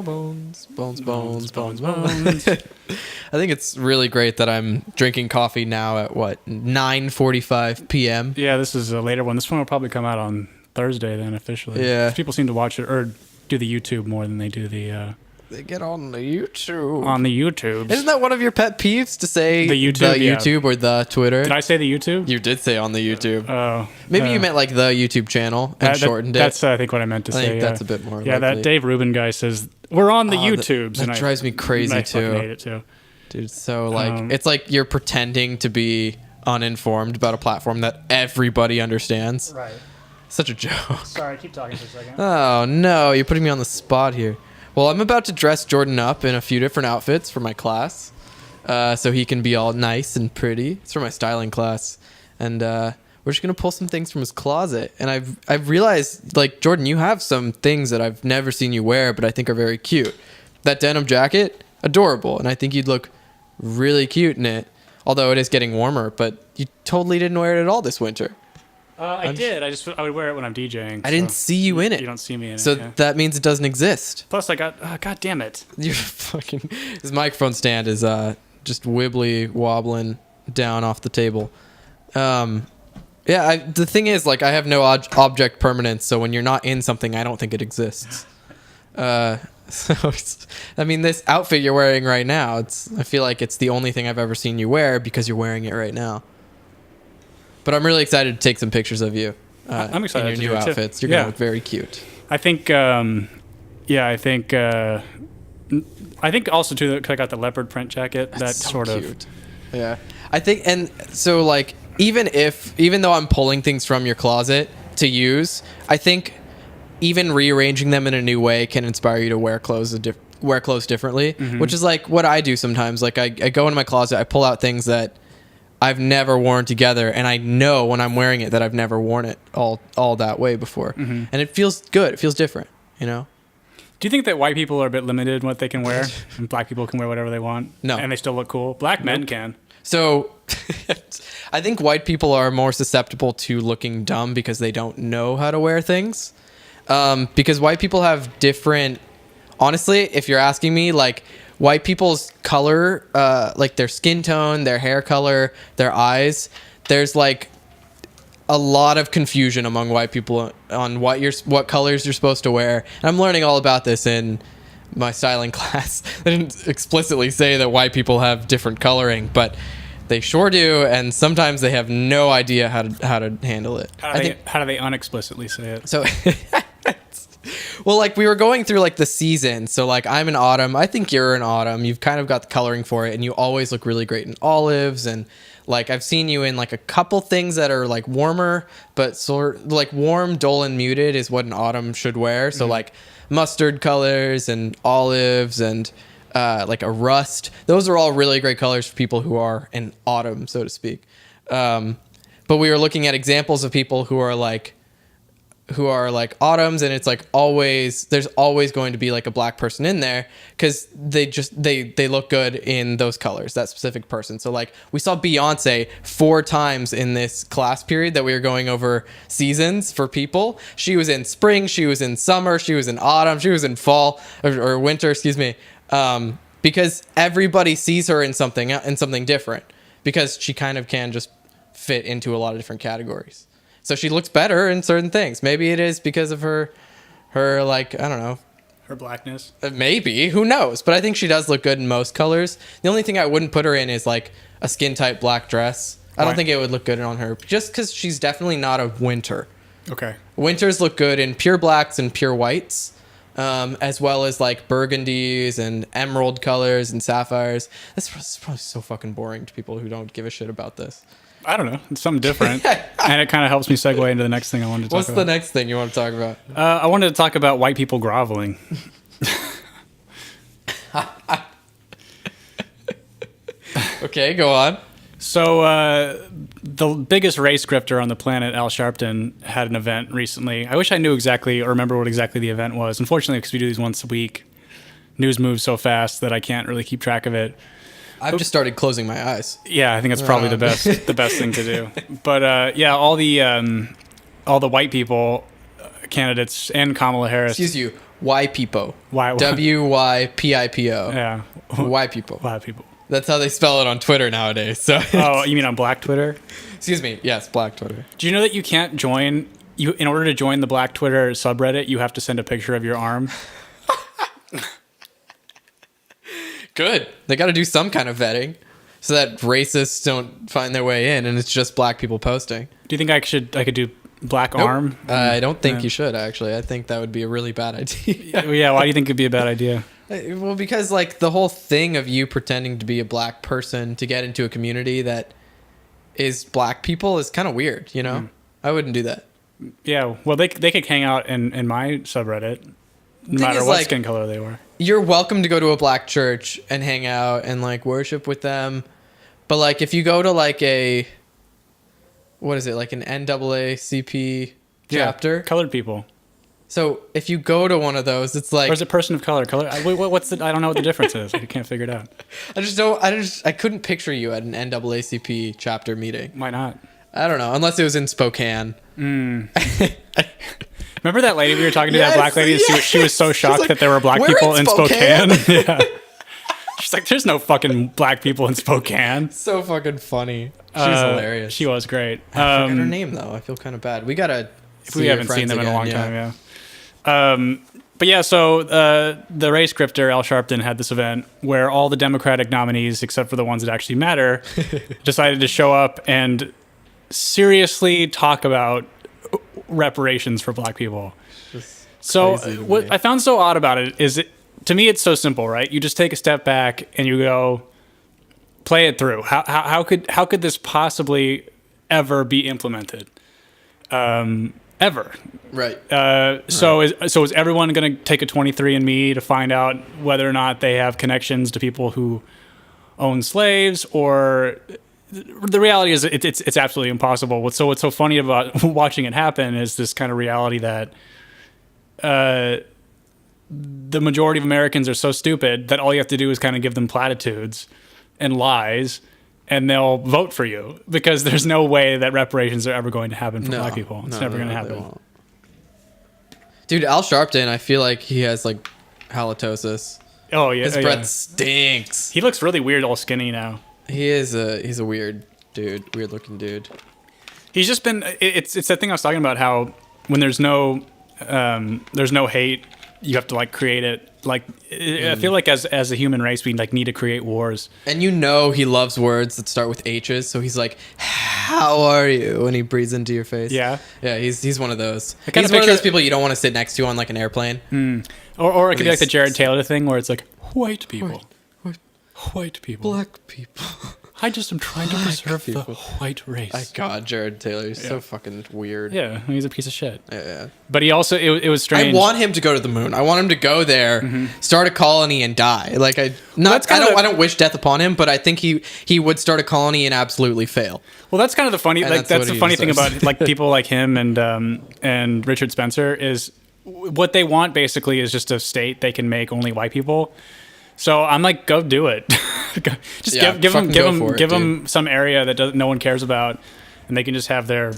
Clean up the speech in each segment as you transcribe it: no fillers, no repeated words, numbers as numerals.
bones. I think it's really great that I'm drinking coffee now at 9:45 p.m. Yeah, this is a later one. This one will probably come out on Thursday then officially. Yeah. People seem to watch it or do the YouTube more than they do the They get on the YouTube. on the YouTube. Isn't that one of your pet peeves to say The YouTube, or the Twitter? Did I say the YouTube? You did say on the YouTube. Oh. Maybe you meant like the YouTube channel and shortened it. That's I think what I meant to say. I think that's a bit more Yeah, likely. that Dave Rubin guy says we're on the YouTubes. That drives me crazy I too. fucking hate it too. Dude, so like it's like you're pretending to be uninformed about a platform that everybody understands. Right. Such a joke. Sorry, keep talking for a second. Oh no, you're putting me on the spot here. Well, I'm about to dress Jordan up in a few different outfits for my class, so he can be all nice and pretty. It's for my styling class, and we're just gonna pull some things from his closet. And I've realized, like, Jordan, you have some things that I've never seen you wear, but I think are very cute. That denim jacket, adorable, and I think you'd look really cute in it. Although it is getting warmer, but you totally didn't wear it at all this winter. I did. I would wear it when I'm DJing. I didn't see you in it. You don't see me in it. So yeah. that means it doesn't exist. Plus, I got. God damn it! You're fucking. His microphone stand is just wibbly wobbling down off the table. The thing is, like, I have no object permanence, so when you're not in something, I don't think it exists. I mean, this outfit you're wearing right now, I feel like it's the only thing I've ever seen you wear because you're wearing it right now. But I'm really excied to take some pictures of you. I'm excited in your new to do it, too. outfits. You're gonna look very cute. I think. I think also too that I got the leopard print jacket. That's so sort cute. Yeah, I think, and so like even though I'm pulling things from your closet to use, I think even rearranging them in a new way can inspire you to wear clothes differently, which is like what I do sometimes. Like I go into my closet, I pull out things that I've never worn together, and I know when I'm wearing it that I've never worn it all that way before, and it feels good. It feels different, you know. Do you think that white people are a bit limited in what they can wear, and black people can wear whatever they want? No, and they still look cool. Black men can. So, I think white people are more susceptible to looking dumb because they don't know how to wear things. Because white people have different. Honestly, if you're asking me, like, white people's color, like their skin tone, their hair color, their eyes, there's like a lot of confusion among white people on what colors you're supposed to wear. And I'm learning all about this in my styling class. They didn't explicitly say that white people have different coloring, but they sure do, and sometimes they have no idea how to handle it. How do they unexplicitly say it? So well, like, we were going through like the season, so like I'm in autumn, I think you're in autumn, you've kind of got the coloring for it, and you always look really great in olives, and like I've seen you in like a couple things that are like warmer, but sort like warm, dull, and muted is what an autumn should wear. So like mustard colors and olives and like a rust, those are all really great colors for people who are in autumn, so to speak. But we were looking at examples of people who are like autumns, and it's like there's always going to be like a black person in there because they look good in those colors, that specific person. So like we saw Beyonce 4 times in this class period that we were going over seasons for people. She was in spring, she was in summer, she was in autumn, she was in fall or winter, excuse me, because everybody sees her in something different because she kind of can just fit into a lot of different categories. So she looks better in certain things. Maybe it is because of her like, I don't know. Her blackness? Maybe. Who knows? But I think she does look good in most colors. The only thing I wouldn't put her in is like a skin tight black dress. I don't think it would look good on her. Just because she's definitely not a winter. Okay. Winters look good in pure blacks and pure whites, as well as like burgundies and emerald colors and sapphires. That's probably so fucking boring to people who don't give a shit about this. I don't know. It's something different. And it kind of helps me segue into the next thing I wanted to talk about. What's the next thing you want to talk about? I wanted to talk about white people groveling. Okay, go on. So the biggest race grifter on the planet, Al Sharpton, had an event recently. I wish I knew exactly or remember what exactly the event was. Unfortunately, because we do these once a week, news moves so fast that I can't really keep track of it. I've just started closing my eyes. Yeah, I think it's probably the best thing to do. But yeah, all the white people candidates and Kamala Harris. Excuse you, Y people. Why? WYPIPO. Yeah. Y people. Why people? That's how they spell it on Twitter nowadays. So. Oh, you mean on Black Twitter? Excuse me. Yes, Black Twitter. Do you know that you can't join? In order to join the Black Twitter subreddit, you have to send a picture of your arm. Good. They got to do some kind of vetting so that racists don't find their way in, and it's just black people posting. Do you think I could do black Nope. arm? I don't think you should, actually. I think that would be a really bad idea. Yeah. Why do you think it'd be a bad idea? Well, because like the whole thing of you pretending to be a black person to get into a community that is black people is kind of weird, you know? I wouldn't do that. Yeah. Well, they could hang out in my subreddit, no matter is, what like, skin color they were. You're welcome to go to a black church and hang out and like worship with them. But like if you go to like an NAACP chapter? Yeah, colored people. So if you go to one of those, it's like, Or is it person of color? What's the? I don't know what the difference is. I can't figure it out. I couldn't picture you at an NAACP chapter meeting. Why not? I don't know, unless it was in Spokane. Remember that lady we were talking to? Yes, that black lady. yes. She was so shocked like, that there were black "We're people in in Spokane. Spokane?" Yeah. She's like, "There's no fucking black people in Spokane." So fucking funny. She's hilarious. She was great. I forgot her name though. I feel kind of bad. We gotta. We haven't seen them in a long time. Yeah. But yeah, so the race grifter Al Sharpton had this event where all the Democratic nominees, except for the ones that actually matter, decided to show up and seriously talk about reparations for black people. So what I found so odd about it is, to me, it's so simple, right? You just take a step back and you go, play it through. How could this possibly ever be implemented? Ever. Right. So is everyone going to take a 23andMe to find out whether or not they have connections to people who own slaves? Or the reality is it's absolutely impossible. What's so funny about watching it happen is this kind of reality that the majority of Americans are so stupid that all you have to do is kind of give them platitudes and lies, and they'll vote for you, because there's no way that reparations are ever going to happen for black people. It's never going to happen. Dude, Al Sharpton, I feel like he has like halitosis. Oh yeah, his breath stinks. He looks really weird, all skinny now. He's a weird dude, weird looking dude. He's just been. It's that thing I was talking about, how when there's no hate, you have to like create it. Like I feel like as a human race, we like need to create wars. And he loves words that start with H's, so he's like, "How are you?" when he breathes into your face. Yeah, he's one of those. He's one of those people you don't want to sit next to on like an airplane. Or it could be like the Jared Taylor thing, where it's like white people, white people, black people. I just am trying to preserve the white race. My God, Jared Taylor, he's so fucking weird. Yeah, he's a piece of shit. Yeah. But he also, it was strange. I want him to go to the moon. I want him to go there, start a colony, and die. Like I don't wish death upon him, but I think he would start a colony and absolutely fail. Well, that's kind of the funny. Like that's the funny thing deserves. about like people like him and Richard Spencer is what they want basically is just a state they can make only white people. So I'm like, go do it. Just give them some area that no one cares about, and they can just have their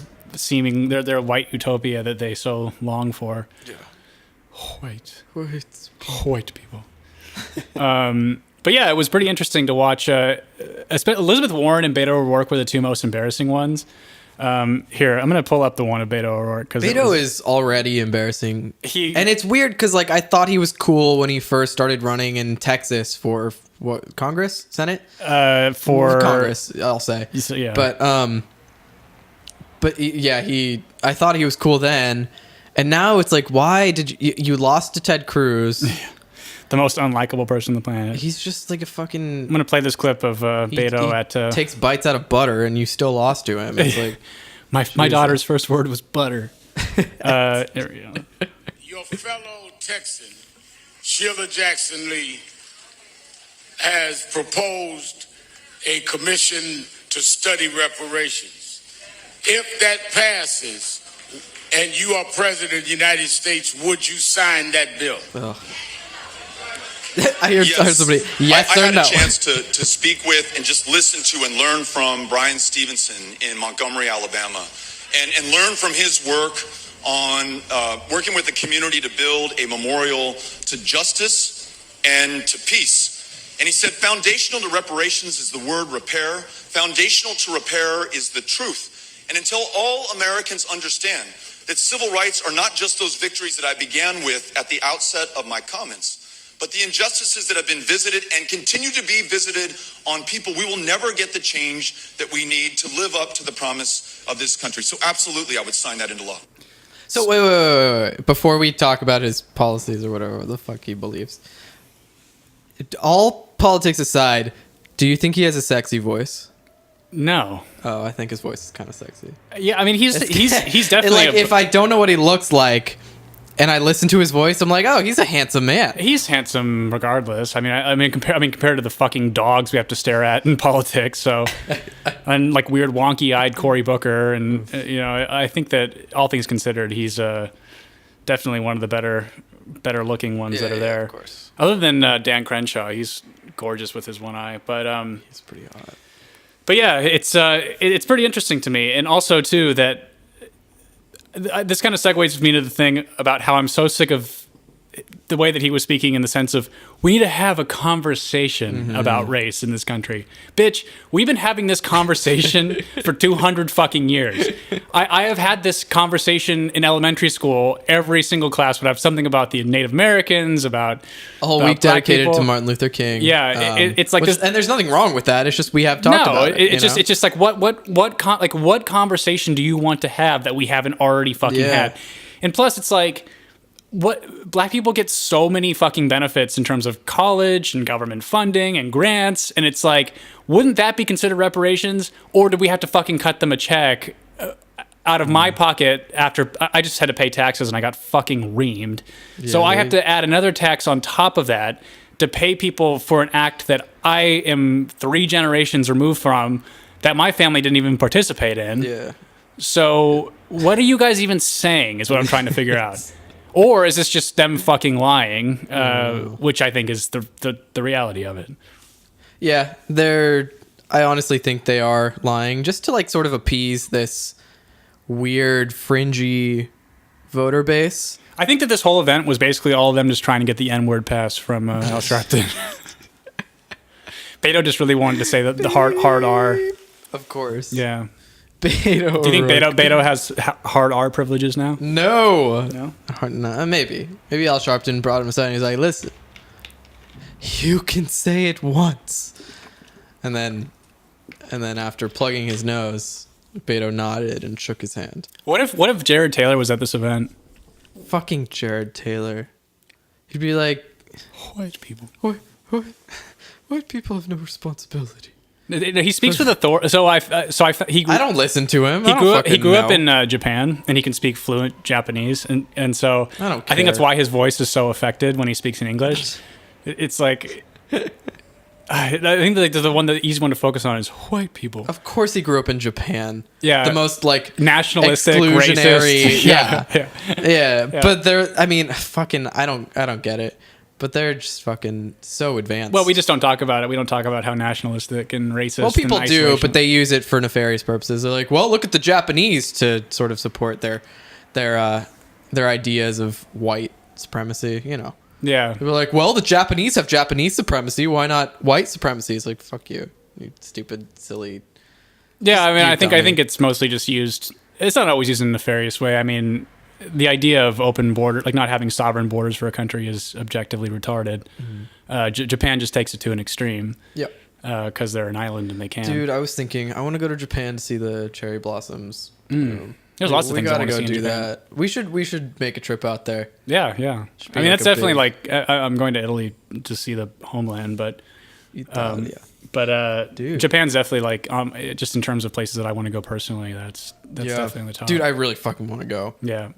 white utopia that they so long for. Yeah, white people. But yeah, it was pretty interesting to watch. Elizabeth Warren and Beto O'Rourke were the two most embarrassing ones. Here, I'm gonna pull up the one of Beto O'Rourke, because Beto is already embarrassing. And it's weird because like I thought he was cool when he first started running in Texas for what, Congress, Senate, for Congress, I'll say. Yeah. But I thought he was cool then, and now it's like, why did you lost to Ted Cruz? The most unlikable person on the planet. He's just like a fucking... I'm going to play this clip of Beto he takes bites out of butter, and you still lost to him. It's like... my daughter's first word was butter. There we go. Your fellow Texan, Sheila Jackson Lee, has proposed a commission to study reparations. If that passes, and you are President of the United States, would you sign that bill? Ugh. I hear somebody. Yes or no? I had a chance to speak with and just listen to and learn from Brian Stevenson in Montgomery, Alabama, and learn from his work on working with the community to build a memorial to justice and to peace. And he said, foundational to reparations is the word repair. Foundational to repair is the truth. And until all Americans understand that civil rights are not just those victories that I began with at the outset of my comments, but the injustices that have been visited and continue to be visited on people, we will never get the change that we need to live up to the promise of this country. So absolutely, I would sign that into law. So wait. Before we talk about his policies or whatever the fuck he believes, all politics aside, do you think he has a sexy voice? No. Oh, I think his voice is kind of sexy. Yeah, I mean, he's definitely like if I don't know what he looks like, and I listen to his voice, I'm like, oh, he's a handsome man. He's handsome regardless. I mean, compared to the fucking dogs we have to stare at in politics. So, and like weird wonky-eyed Cory Booker, and I think that all things considered, he's definitely one of the better looking ones that are there. Of course. Other than Dan Crenshaw, he's gorgeous with his one eye, but he's pretty hot. But yeah, it's pretty interesting to me, and also too that. This kind of segues me to the thing about how I'm so sick of the way that he was speaking in the sense of we need to have a conversation about race in this country. Bitch, we've been having this conversation for 200 fucking years. I have had this conversation in elementary school. Every single class would have something about the Native Americans, about a whole week dedicated to Martin Luther King. Yeah, it's like this, and there's nothing wrong with that. It's just we have talked about it. It's just like what conversation do you want to have that we haven't already fucking had? And plus, it's like. What black people get so many fucking benefits in terms of college and government funding and grants, and it's like, wouldn't that be considered reparations, or do we have to fucking cut them a check out of my pocket after I just had to pay taxes and I got fucking reamed? So I have to add another tax on top of that to pay people for an act that I am 3 generations removed from, that my family didn't even participate in. Yeah. So what are you guys even saying is what I'm trying to figure out. Or is this just them fucking lying, which I think is the reality of it. Yeah, I honestly think they are lying just to like sort of appease this weird fringy voter base. I think that this whole event was basically all of them just trying to get the N-word pass from Al Sharpton. Beto just really wanted to say the hard R. Of course. Yeah. Beto. Do you think Beto has hard R privileges now? No. No? Maybe Al Sharpton brought him aside and he's like, listen, you can say it once. And then after plugging his nose, Beto nodded and shook his hand. What if Jared Taylor was at this event? Fucking Jared Taylor. He'd be like, white people. White people have no responsibility. He speaks with authority. I don't listen to him. He grew up in Japan, and he can speak fluent Japanese, and so I think that's why his voice is so affected when he speaks in English. It's like I think like the one, the easy one to focus on is white people. Of course, he grew up in Japan. Yeah, the most like nationalistic, exclusionary. Racist. Yeah. But they're. I mean, fucking. I don't get it. But they're just fucking so advanced. Well, we just don't talk about it. We don't talk about how nationalistic and racist. Well, people do, but they use it for nefarious purposes. They're like, well, look at the Japanese to sort of support their ideas of white supremacy. Yeah. People are like, well, the Japanese have Japanese supremacy. Why not white supremacy? It's like, fuck you, you stupid, silly. Yeah, I mean, I think it's mostly just used. It's not always used in a nefarious way. I mean. The idea of open border, like not having sovereign borders for a country, is objectively retarded. Japan just takes it to an extreme. Yep. Because they're an island and they can. Dude, I was thinking, I want to go to Japan to see the cherry blossoms. There's lots of things I want to see in Japan. That. We should make a trip out there. Yeah. I mean, that's definitely like I'm going to Italy to see the homeland, but. Dude. Japan's definitely like just in terms of places that I want to go personally. That's definitely on the top. Dude, I really fucking want to go. Yeah.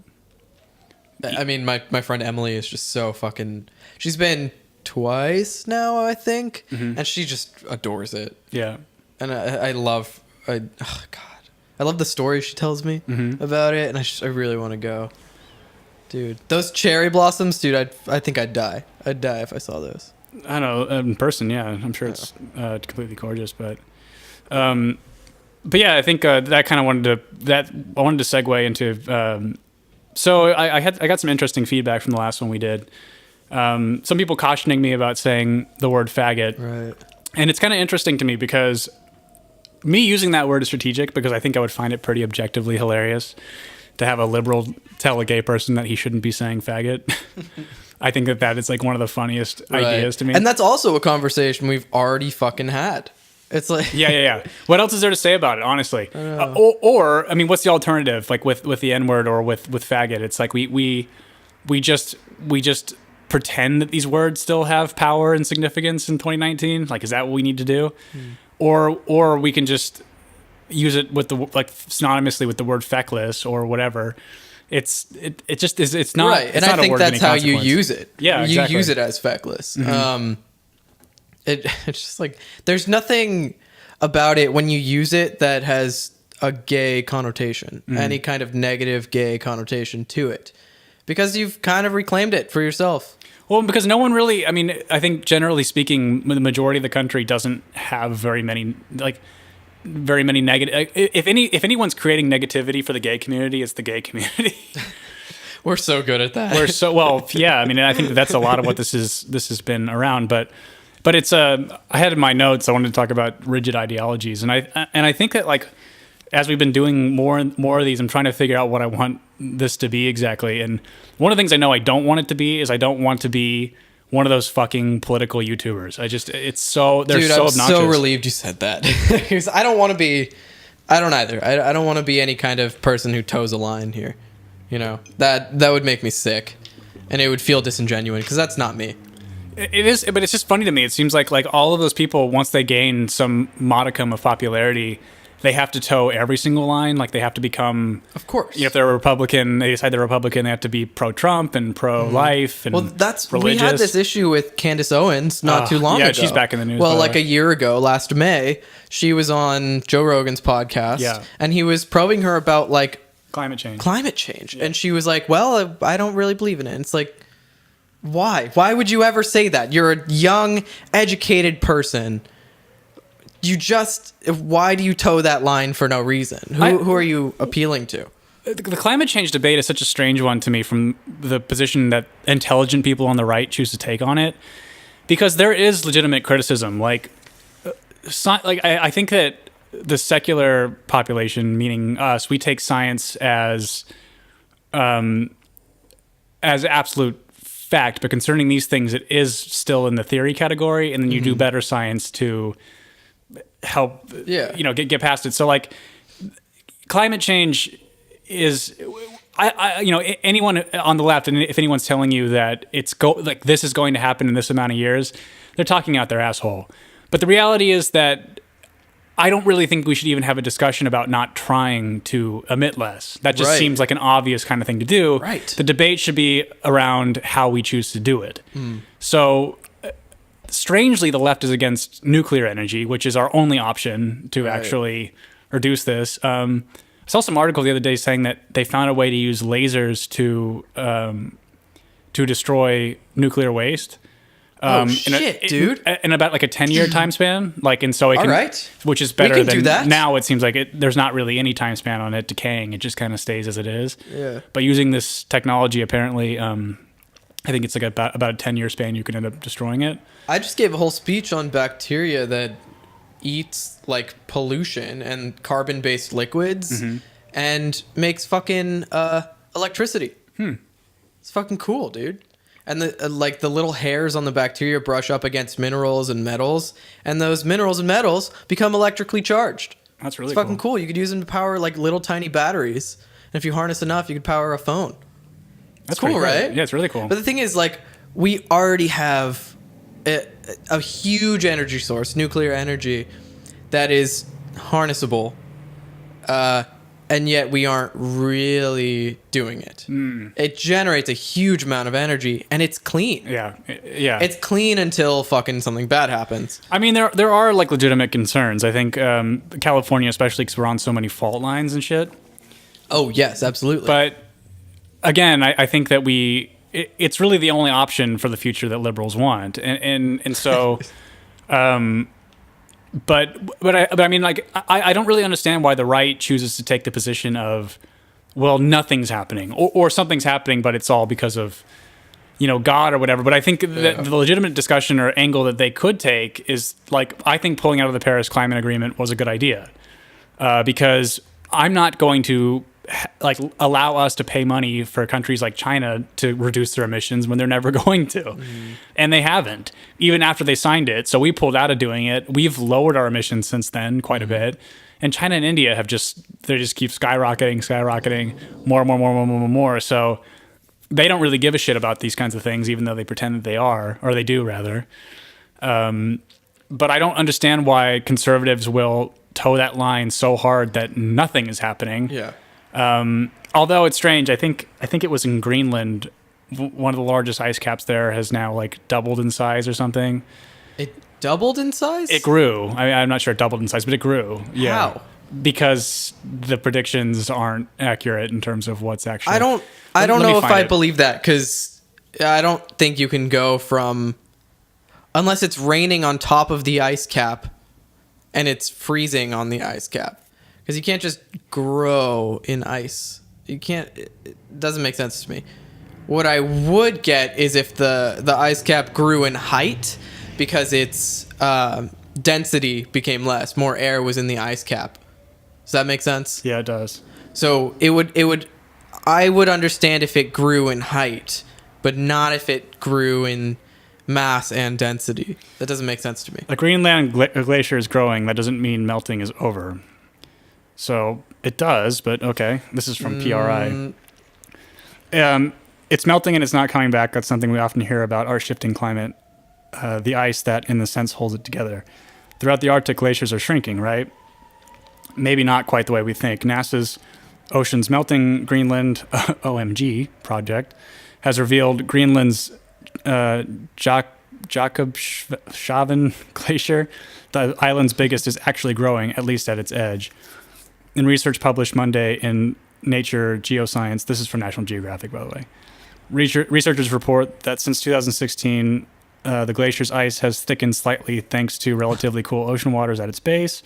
I mean, my friend Emily is just so fucking. She's been twice now, I think, and she just adores it. Yeah. And I love the stories she tells me about it, and I really want to go. Dude, those cherry blossoms, dude, I think I'd die. I'd die if I saw those. I don't know, in person, yeah. I'm sure it's completely gorgeous, but yeah, I think that kind of wanted to segue into So I got some interesting feedback from the last one we did. Some people cautioning me about saying the word faggot. Right. And it's kind of interesting to me because me using that word is strategic because I think I would find it pretty objectively hilarious to have a liberal tell a gay person that he shouldn't be saying faggot. I think that is like one of the funniest ideas to me. And that's also a conversation we've already fucking had. It's like yeah. What else is there to say about it, honestly? Or I mean, what's the alternative? Like with the N-word or with faggot, it's like we just pretend that these words still have power and significance in 2019. Like, is that what we need to do? Or we can just use it with synonymously with the word feckless or whatever. It's not right, it's and not I think a word that's of any how you consequence. use it. Yeah, you exactly. use it as feckless. It's just like there's nothing about it when you use it that has a gay connotation, any kind of negative gay connotation to it, because you've kind of reclaimed it for yourself. Well, because no one really, I mean, I think generally speaking, the majority of the country doesn't have very many negative. If anyone's creating negativity for the gay community, it's the gay community. We're so good at that. We're so well, yeah. I mean, I think that's a lot of what this has been around, but it's I had in my notes I wanted to talk about rigid ideologies, and I think that like as we've been doing more and more of these, I'm trying to figure out what I want this to be exactly. And one of the things I know I don't want it to be is I don't want to be one of those fucking political YouTubers. They're Dude, so I'm obnoxious. so relieved you said that. Because I don't want to be. I don't either. I don't want to be any kind of person who toes a line here. You know, that would make me sick, and it would feel disingenuous because that's not me. It is, but it's just funny to me. It seems like all of those people, once they gain some modicum of popularity, they have to toe every single line. Like they have to become, Of course. if they're a Republican, they decide they're Republican. They have to be pro-Trump and pro-life and Well, that's religious. we had this issue with Candace Owens not too long ago. yeah, she's back in the news, Well, by the like way. a year ago, last May, she was on Joe Rogan's podcast, Yeah. and he was probing her about like climate change. and she was like, "Well, I don't really believe in it." And it's like, why? Why would you ever say that? You're a young, educated person. Why do you toe that line for no reason? Who are you appealing to? The climate change debate is such a strange one to me from the position that intelligent people on the right choose to take on it, because there is legitimate criticism. Like I think that the secular population, meaning us, we take science as absolute fact, but concerning these things, it is still in the theory category, and then you do better science to help, get past it. So like climate change is, anyone on the left, and if anyone's telling you that this is going to happen in this amount of years, they're talking out their asshole. But the reality is that I don't really think we should even have a discussion about not trying to emit less. That just seems like an obvious kind of thing to do. Right. The debate should be around how we choose to do it. So strangely, the left is against nuclear energy, which is our only option to actually reduce this. I saw some article the other day saying that they found a way to use lasers to destroy nuclear waste. Dude! In about like a 10-year time span, and so it can, right. which is better can than do that. now. It seems like there's not really any time span on it decaying; it just kind of stays as it is. Yeah. But using this technology, apparently, I think it's like about a 10-year span. You can end up destroying it. I just gave a whole speech on bacteria that eats like pollution and carbon-based liquids and makes fucking electricity. It's fucking cool, dude. And the little hairs on the bacteria brush up against minerals and metals, and those minerals and metals become electrically charged. That's really It's fucking cool. You could use them to power like little tiny batteries, and if you harness enough, you could power a phone. That's cool, pretty right? Yeah, it's really cool. But the thing is, like, we already have a huge energy source, nuclear energy, that is harnessable, and yet we aren't really doing it. It generates a huge amount of energy, and it's clean. Yeah. It's clean until fucking something bad happens. I mean, there are like legitimate concerns. I think California, especially because we're on so many fault lines and shit. Oh, yes, absolutely. But again, I think that it's really the only option for the future that liberals want, and so. But I mean, like, I don't really understand why the right chooses to take the position of well, nothing's happening, or something's happening, but it's all because of, God or whatever. But I think that the legitimate discussion or angle that they could take is like, I think pulling out of the Paris Climate Agreement was a good idea, because I'm not going to allow us to pay money for countries like China to reduce their emissions when they're never going to. And they haven't, even after they signed it. So we pulled out of doing it. We've lowered our emissions since then quite a bit. And China and India they just keep skyrocketing, more. So they don't really give a shit about these kinds of things, even though they pretend that they are, or they do rather. But I don't understand why conservatives will toe that line so hard that nothing is happening. Yeah. Although it's strange, I think it was in Greenland, one of the largest ice caps there has now like doubled in size or something. It doubled in size? It grew. I'm not sure it doubled in size, but it grew. Yeah. How? Because the predictions aren't accurate in terms of what's actually. I don't know if I believe that, because I don't think you can go from, unless it's raining on top of the ice cap and it's freezing on the ice cap, because you can't just grow in ice. You can't. It doesn't make sense to me. What I would get is if the ice cap grew in height because its density became less, more air was in the ice cap. Does that make sense? Yeah, it does. So I would understand if it grew in height, but not if it grew in mass and density. That doesn't make sense to me. A Greenland glacier is growing. That doesn't mean melting is over. So it does, but okay. This is from PRI. It's melting and it's not coming back. That's something we often hear about our shifting climate. The ice that, in the sense, holds it together. Throughout the Arctic, glaciers are shrinking, right? Maybe not quite the way we think. NASA's Oceans Melting Greenland OMG project has revealed Greenland's Jakobshavn Glacier, the island's biggest, is actually growing, at least at its edge. In research published Monday in Nature Geoscience, this is from National Geographic, by the way, researchers report that since 2016, the glacier's ice has thickened slightly thanks to relatively cool ocean waters at its base,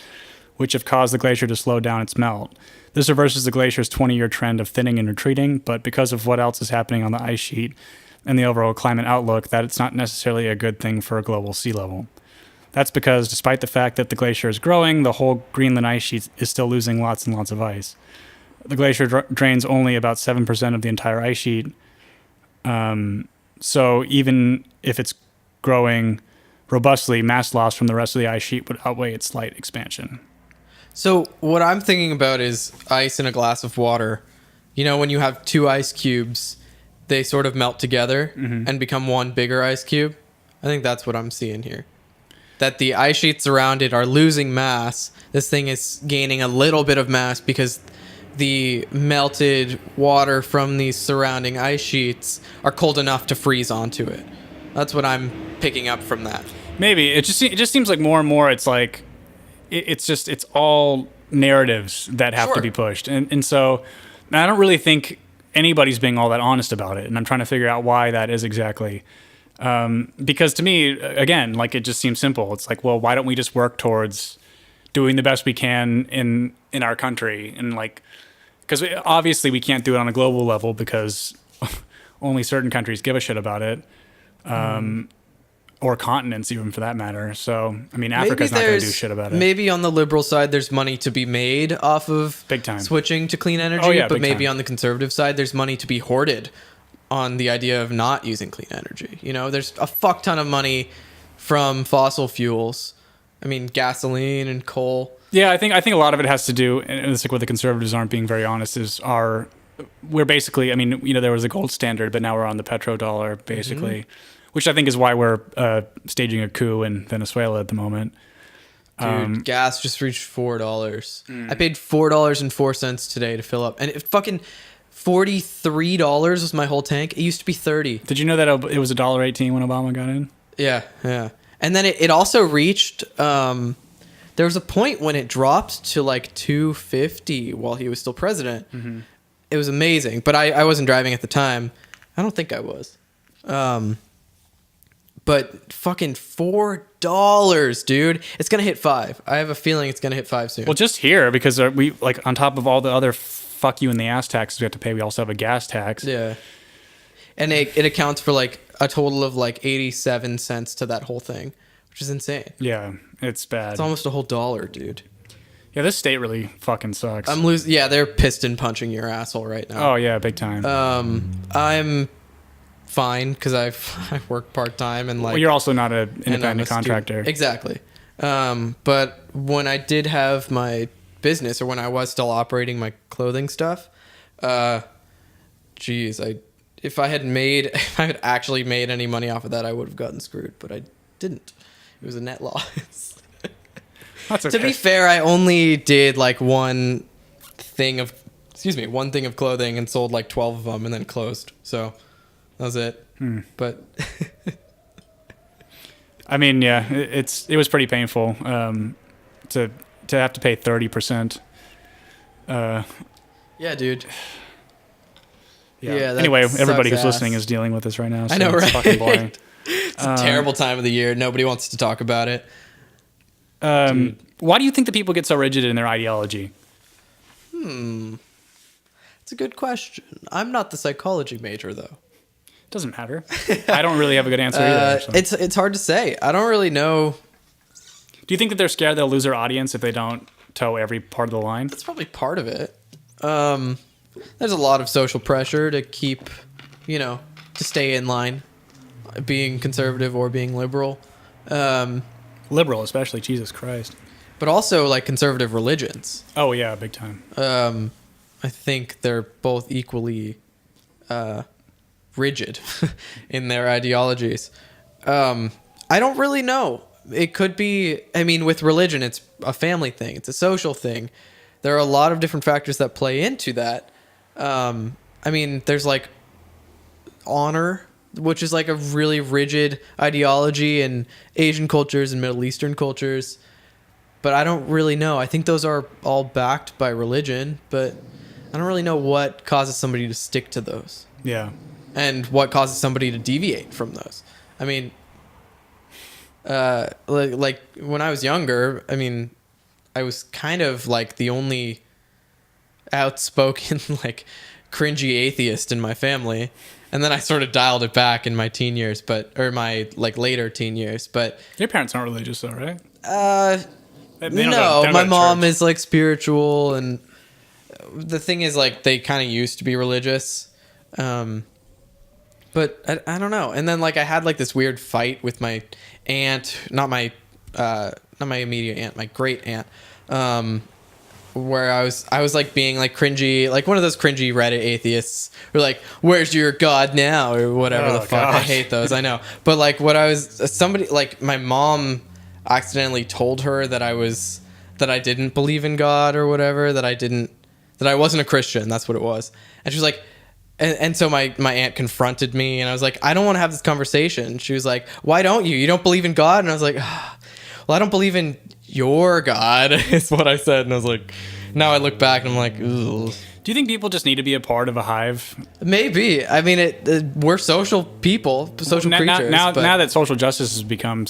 which have caused the glacier to slow down its melt. This reverses the glacier's 20-year trend of thinning and retreating, but because of what else is happening on the ice sheet and the overall climate outlook, that it's not necessarily a good thing for global sea level. That's because, despite the fact that the glacier is growing, the whole Greenland ice sheet is still losing lots and lots of ice. The glacier drains only about 7% of the entire ice sheet. So even if it's growing robustly, mass loss from the rest of the ice sheet would outweigh its slight expansion. So what I'm thinking about is ice in a glass of water. You know, when you have two ice cubes, they sort of melt together and become one bigger ice cube. I think that's what I'm seeing here. That the ice sheets around it are losing mass. This thing is gaining a little bit of mass because the melted water from these surrounding ice sheets are cold enough to freeze onto it. That's what I'm picking up from that. Maybe. It just seems like more and more it's like it's all narratives that have to be pushed. And so I don't really think anybody's being all that honest about it. And I'm trying to figure out why that is exactly. Because to me, again, like it just seems simple. It's like, well, why don't we just work towards doing the best we can in our country? And like, because obviously we can't do it on a global level because only certain countries give a shit about it. Or continents, even for that matter. So, I mean, Africa's not going to do shit about it. Maybe on the liberal side, there's money to be made off of big time switching to clean energy. Oh, yeah, but maybe time. On the conservative side, there's money to be hoarded on the idea of not using clean energy. You know, there's a fuck ton of money from fossil fuels. I mean, gasoline and coal. Yeah, I think a lot of it has to do, and it's like what the conservatives aren't being very honest, is we're basically, I mean, you know, there was a gold standard, but now we're on the petrodollar, basically. Which I think is why we're staging a coup in Venezuela at the moment. Dude, gas just reached $4. I paid $4.04 today to fill up. And it fucking $43 was my whole tank. It used to be $30. Did you know that it was $1.18 when Obama got in? Yeah. And then it also reached... there was a point when it dropped to like $2.50 while he was still president. It was amazing. But I wasn't driving at the time. I don't think I was. But fucking $4, dude. It's gonna hit $5. I have a feeling it's gonna hit $5 soon. Well, just here, because we like on top of all the other fuck you in the ass taxes we have to pay, we also have a gas tax. Yeah. And it accounts for like a total of like 87 cents to that whole thing, which is insane. Yeah, it's bad. It's almost a whole dollar, dude. Yeah, this state really fucking sucks. I'm losing. Yeah, they're piston punching your asshole right now. Oh yeah, big time. I'm fine because I work part time and like. Well, you're also not an and I'm independent a student. contractor. Exactly. But when I did have my business, or when I was still operating my clothing stuff, geez, if I had actually made any money off of that, I would have gotten screwed. But I didn't. It was a net loss. That's okay. To be fair, I only did like one thing of clothing and sold like 12 of them and then closed. So that was it. But I mean, yeah, it was pretty painful to have to pay 30%. yeah, dude. Yeah, that anyway, everybody sucks who's listening ass. is dealing with this right now. So I know, it's right? fucking boring. It's a terrible time of the year. Nobody wants to talk about it. Why do you think that people get so rigid in their ideology? It's a good question. I'm not the psychology major though. Doesn't matter. I don't really have a good answer either. Actually. It's hard to say. I don't really know. Do you think that they're scared they'll lose their audience if they don't toe every part of the line? That's probably part of it. There's a lot of social pressure to keep, to stay in line, being conservative or being liberal. Liberal, especially. Jesus Christ. But also like conservative religions. Oh yeah, big time. I think they're both equally rigid in their ideologies. I don't really know. It could be, with religion, it's a family thing. It's a social thing. There are a lot of different factors that play into that. There's like honor, which is like a really rigid ideology in Asian cultures and Middle Eastern cultures. But I don't really know. I think those are all backed by religion, but I don't really know what causes somebody to stick to those. Yeah. And what causes somebody to deviate from those. Like when I was younger, I was kind of like the only outspoken, like cringy atheist in my family. And then I sort of dialed it back in my teen years, or my like later teen years. But Your parents aren't religious though, right? They don't no, go my to mom church. is like spiritual, and the thing is like they kind of used to be religious. But I don't know. And then like I had like this weird fight with my aunt, not my immediate aunt, my great aunt, where I was like being like cringy, like one of those cringy Reddit atheists who are like, "Where's your God now?" or whatever the fuck. I gosh. hate those. I know. But like somebody like my mom accidentally told her that I didn't believe in God or whatever, that I wasn't a Christian. That's what it was. And she was like, and so my aunt confronted me, and I was like, I don't want to have this conversation. She was like, why don't you? You don't believe in God? And I was like, well, I don't believe in your God, is what I said. And I was like, now I look back and I'm like, ugh. Do you think people just need to be a part of a hive? Maybe. We're social people, social creatures. Now but that social justice has become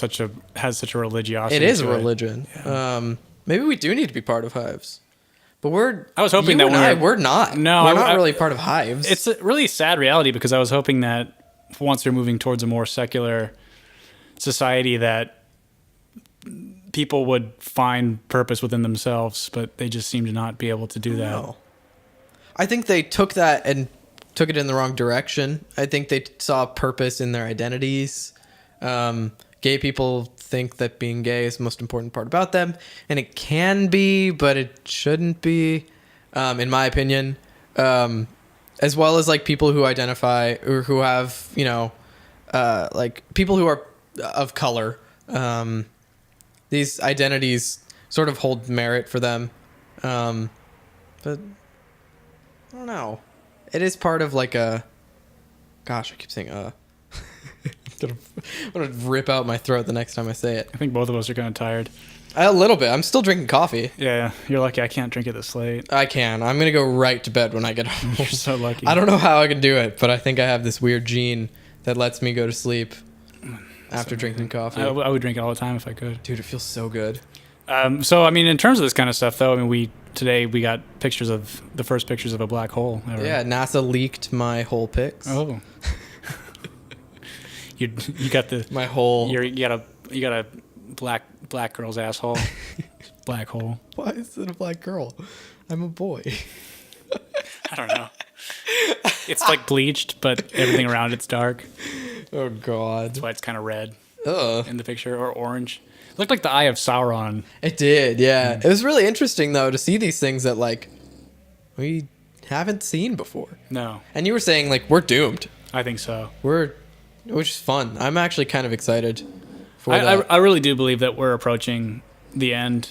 has such a religiosity. it is a to religion. Yeah. Maybe we do need to be part of hives. But I was hoping that we're not. No, we're not really part of hives. It's a really sad reality because I was hoping that once we're moving towards a more secular society that people would find purpose within themselves, but they just seem to not be able to do that. No. I think they took that and took it in the wrong direction. I think they saw purpose in their identities. Gay people think that being gay is the most important part about them, and it can be, but it shouldn't be, in my opinion. As well as like people who identify or who have, like people who are of color. These identities sort of hold merit for them, but I don't know. It is part of like a. Gosh, I keep saying I'm gonna rip out my throat the next time I say it. I think both of us are kind of tired. A little bit. I'm still drinking coffee. Yeah, you're lucky I can't drink it this late. I can. I'm gonna go right to bed when I get home. You're so lucky. I don't know how I can do it, but I think I have this weird gene that lets me go to sleep. after drinking coffee. I would drink it all the time if I could. Dude, it feels so good. So, I mean, in terms of this kind of stuff, though, I mean, today we got the first pictures of a black hole ever. Yeah, NASA leaked my whole pics. Oh. you got my whole. You got a black girl's asshole. Black hole. Why is it a black girl? I'm a boy. I don't know. It's like bleached, but everything around it's dark. Oh God. That's why it's kind of red Ugh. in the picture, or orange. It looked like the eye of Sauron. It did, yeah. It was really interesting though to see these things that like we haven't seen before. No, And you were saying like we're doomed. I think so. Which is fun. I'm actually kind of excited for that. I really do believe that we're approaching the end.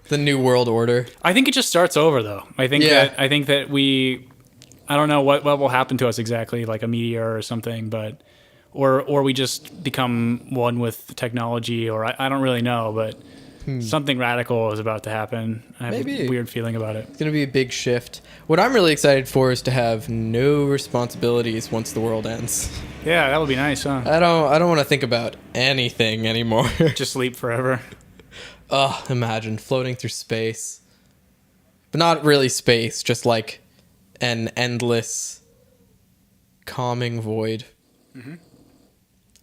The new world order. I think it just starts over, though. I think that we, I don't know what will happen to us exactly, like a meteor or something, but or we just become one with technology, or I don't really know, but something radical is about to happen. I have Maybe. a weird feeling about it. It's going to be a big shift. What I'm really excited for is to have no responsibilities once the world ends. Yeah, that would be nice, huh? I don't want to think about anything anymore. Just sleep forever. Oh, imagine floating through space. But not really space, just like an endless calming void. Mm-hmm.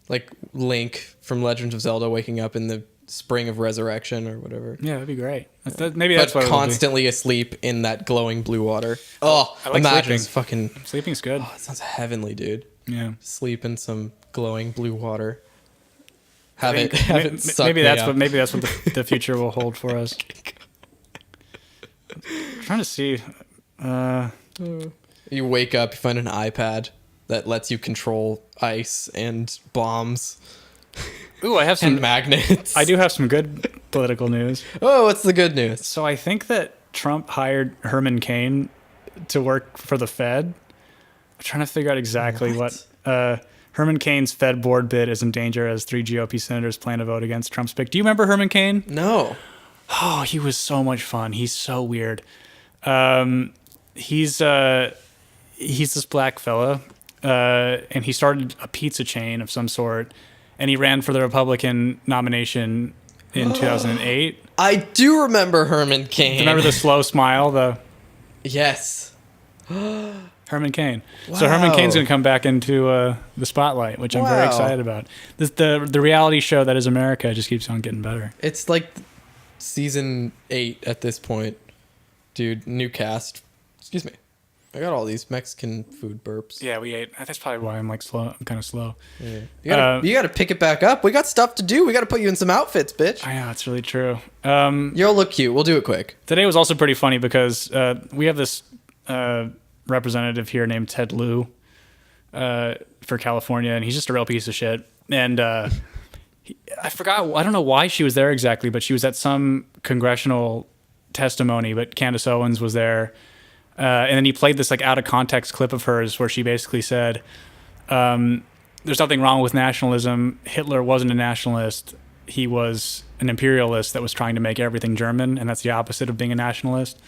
Like Link from Legend of Zelda waking up in the spring of resurrection or whatever. Yeah, that'd be great. Maybe that's what But constantly asleep in that glowing blue water. Oh, I like imagine sleeping. fucking... Sleeping's good. Oh, it sounds heavenly, dude. Yeah. Sleep in some glowing blue water. Have it suck maybe me that's up. what the future will hold for us. I'm trying to see. You wake up, you find an iPad that lets you control ice and bombs Ooh, I have and some. magnets. I do have some good political news. Oh, what's the good news? So I think that Trump hired Herman Cain to work for the Fed. I'm trying to figure out exactly what Herman Cain's Fed board bid is in danger as 3 GOP senators plan to vote against Trump's pick. Do you remember Herman Cain? No. Oh, he was so much fun. He's so weird. He's this black fella, and he started a pizza chain of some sort, and he ran for the Republican nomination in 2008. I do remember Herman Cain. Remember the slow smile? Yes. Herman Cain. So Herman Cain's going to come back into the spotlight, which I'm very excited about. The reality show that is America just keeps on getting better. It's like season 8 at this point. Dude, new cast. Excuse me. I got all these Mexican food burps. Yeah, we ate. That's probably why I'm like slow. I'm kind of slow. Yeah. You gotta pick it back up. We got stuff to do. We gotta put you in some outfits, bitch. I know, it's really true. You'll look cute. We'll do it quick. Today was also pretty funny because we have this representative here named Ted Lieu for California, and he's just a real piece of shit. And I forgot, I don't know why she was there exactly, but she was at some congressional testimony, but Candace Owens was there. And then he played this like out of context clip of hers where she basically said, there's nothing wrong with nationalism. Hitler wasn't a nationalist. He was an imperialist that was trying to make everything German, and that's the opposite of being a nationalist.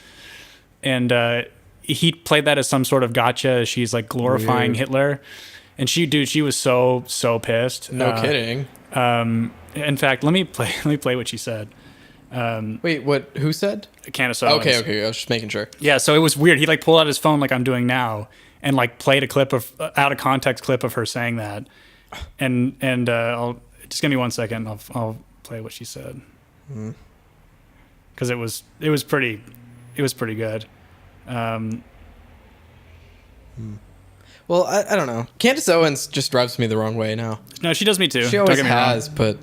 And he played that as some sort of gotcha. She's like glorifying Weird. Hitler. And she was so pissed. No kidding. In fact, let me play what she said. Wait, what? Who said? Candace Owens. Okay. I was just making sure. Yeah, so it was weird. He like pulled out his phone like I'm doing now and like played a clip of out of context clip of her saying that. And I'll just give me 1 second. I'll play what she said. Cuz it was pretty good. Well, I don't know. Candace Owens just drives me the wrong way now. No, she does me too. She Don't always get me wrong. has, but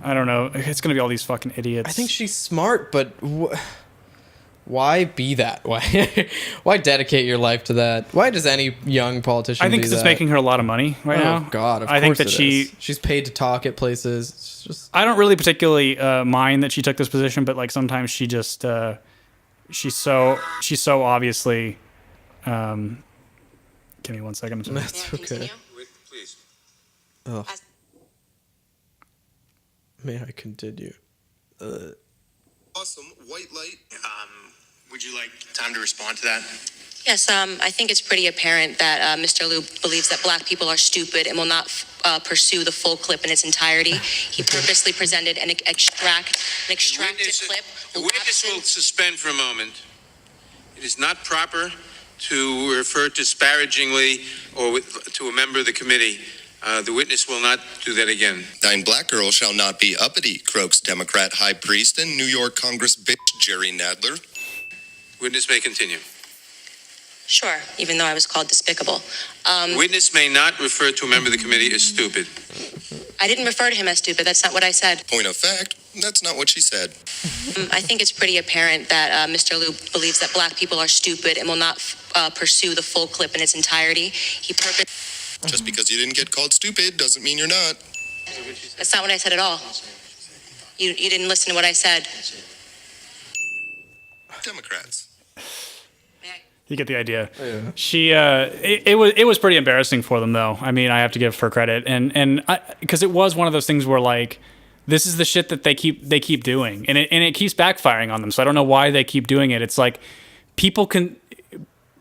I don't know. It's going to be all these fucking idiots. I think she's smart, but why be that? Why dedicate your life to that? Why does any young politician I think do 'cause it's that? making her a lot of money right now. Oh God, of I think course that it is. She's paid to talk at places. It's just I don't really particularly mind that she took this position, but like sometimes she just she's so obviously give me 1 second. that's okay. Please. Oh. May I continue? Awesome. White light. Would you like time to respond to that? Yes, I think it's pretty apparent that Mr. Liu believes that black people are stupid and will not pursue the full clip in its entirety. He purposely presented an extracted clip. The witness will suspend for a moment. It is not proper to refer disparagingly or to a member of the committee. The witness will not do that again. Thine black girl shall not be uppity, croaks Democrat High Priest and New York Congress bitch Jerry Nadler. Witness may continue. Sure, even though I was called despicable. Witness may not refer to a member of the committee as stupid. I didn't refer to him as stupid. That's not what I said. Point of fact, that's not what she said. I think it's pretty apparent that Mr. Liu believes that black people are stupid and will not pursue the full clip in its entirety. He Just because you didn't get called stupid doesn't mean you're not. That's not what I said at all. You didn't listen to what I said. Democrats. You get the idea. Yeah. She, it was pretty embarrassing for them, though. I mean, I have to give her credit, and because it was one of those things where like, this is the shit that they keep doing, and it keeps backfiring on them. So I don't know why they keep doing it. It's like people can.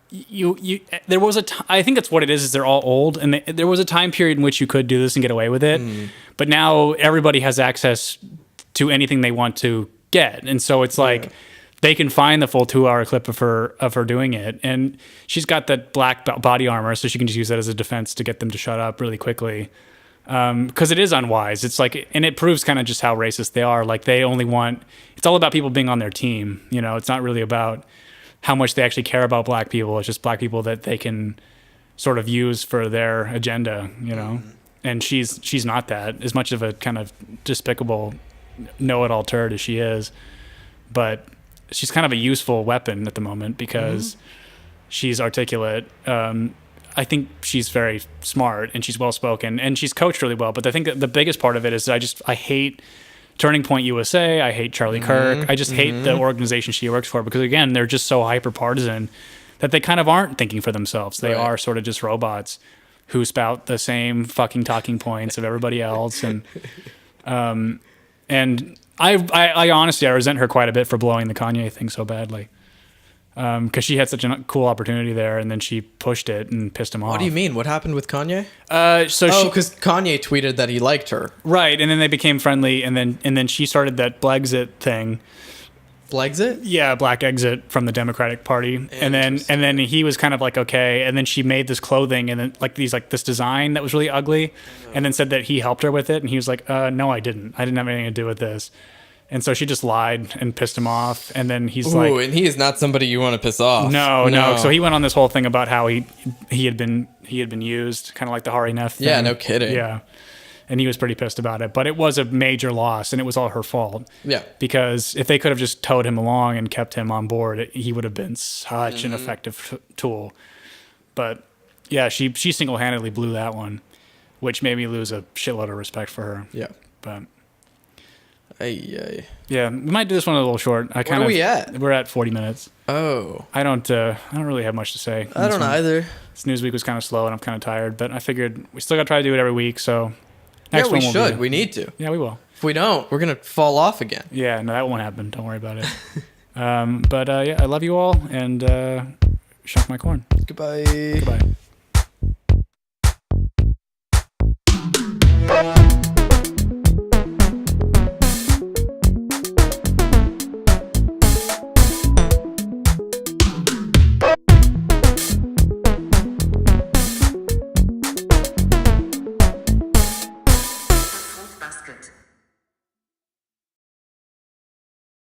There was I think that's what it is they're all old, and there was a time period in which you could do this and get away with it, but now everybody has access to anything they want to get, and so it's like. Yeah. They can find the full 2-hour clip of her doing it, and she's got that black body armor, so she can just use that as a defense to get them to shut up really quickly. Because it is unwise. It's like, and it proves kind of just how racist they are. Like they only want. It's all about people being on their team. You know, it's not really about how much they actually care about black people. It's just black people that they can sort of use for their agenda. You know, and she's not that. As much of a kind of despicable, know-it-all turd as she is, but. She's kind of a useful weapon at the moment because she's articulate. I think she's very smart and she's well-spoken and she's coached really well. But I think that the biggest part of it is I hate Turning Point USA. I hate Charlie Kirk. I just hate the organization she works for because, again, they're just so hyper-partisan that they kind of aren't thinking for themselves. They are sort of just robots who spout the same fucking talking points of everybody else. And I honestly, I resent her quite a bit for blowing the Kanye thing so badly. Because she had such a cool opportunity there, and then she pushed it and pissed him off. What do you mean? What happened with Kanye? Because Kanye tweeted that he liked her. Right, and then they became friendly, and then she started that Blexit thing. Blexit? Yeah, Black Exit from the Democratic Party, and then he was kind of like okay, and then she made this clothing and then this design that was really ugly, and then said that he helped her with it, and he was like, no, I didn't have anything to do with this. And so she just lied and pissed him off. And then he's like... and he is not somebody you want to piss off. No. So he went on this whole thing about how he had been used, kind of like the Hari Nef thing. Yeah, no kidding. Yeah. And he was pretty pissed about it. But it was a major loss, and it was all her fault. Yeah. Because if they could have just towed him along and kept him on board, he would have been such an effective tool. But yeah, she single-handedly blew that one, which made me lose a shitload of respect for her. Yeah. But... Ay. Yeah, we might do this one a little short. Where are we at? We're at 40 minutes. Oh. I don't really have much to say. I don't either. This news week was kind of slow, and I'm kind of tired. But I figured we still got to try to do it every week. So next we should. We need to. Yeah, we will. If we don't, we're gonna fall off again. Yeah, no, that won't happen. Don't worry about it. But yeah, I love you all, and shuck my corn. Goodbye. Goodbye. Basket.